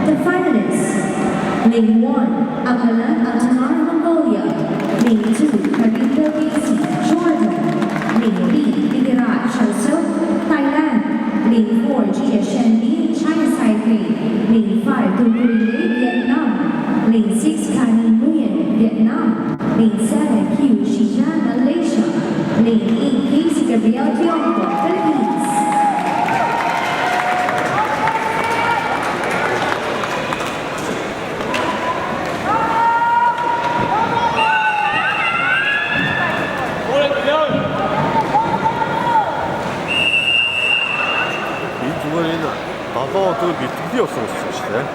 The finalists: Lane 1, Amalan Altamar, Mongolia. Lane 2, Karinda Bisi, Jordan. Lane 3, Vidiraj Joseph, Thailand. Lane 4, Jia Shanli, China Taipei. Lane 5, Dunguri, Vietnam. Lane 6, Kanan Nguyen, Vietnam. Lane 7, Q Shija, Malaysia. Lane 8, Casey Gabriel Tiongkok, Philippines. 이 주머니는 나도 그 밑에 없었어, 시대.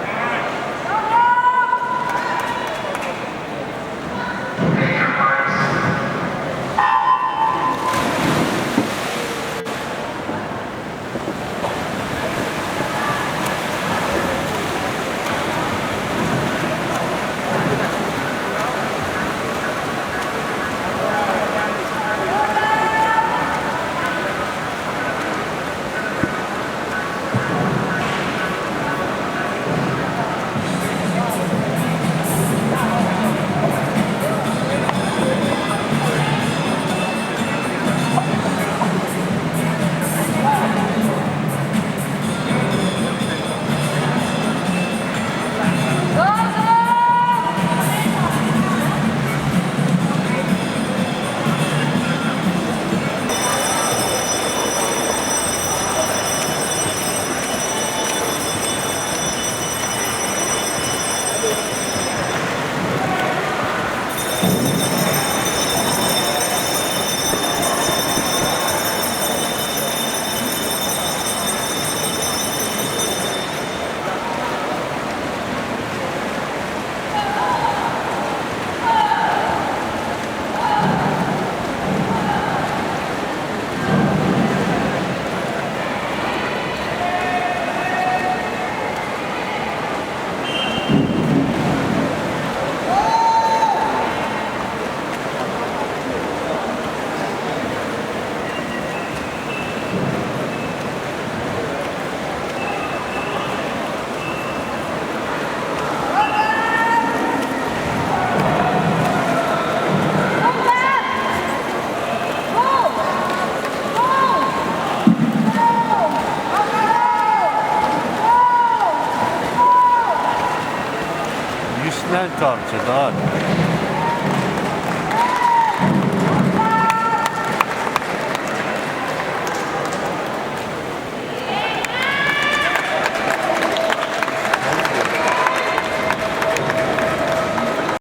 Yüzlerce amcadan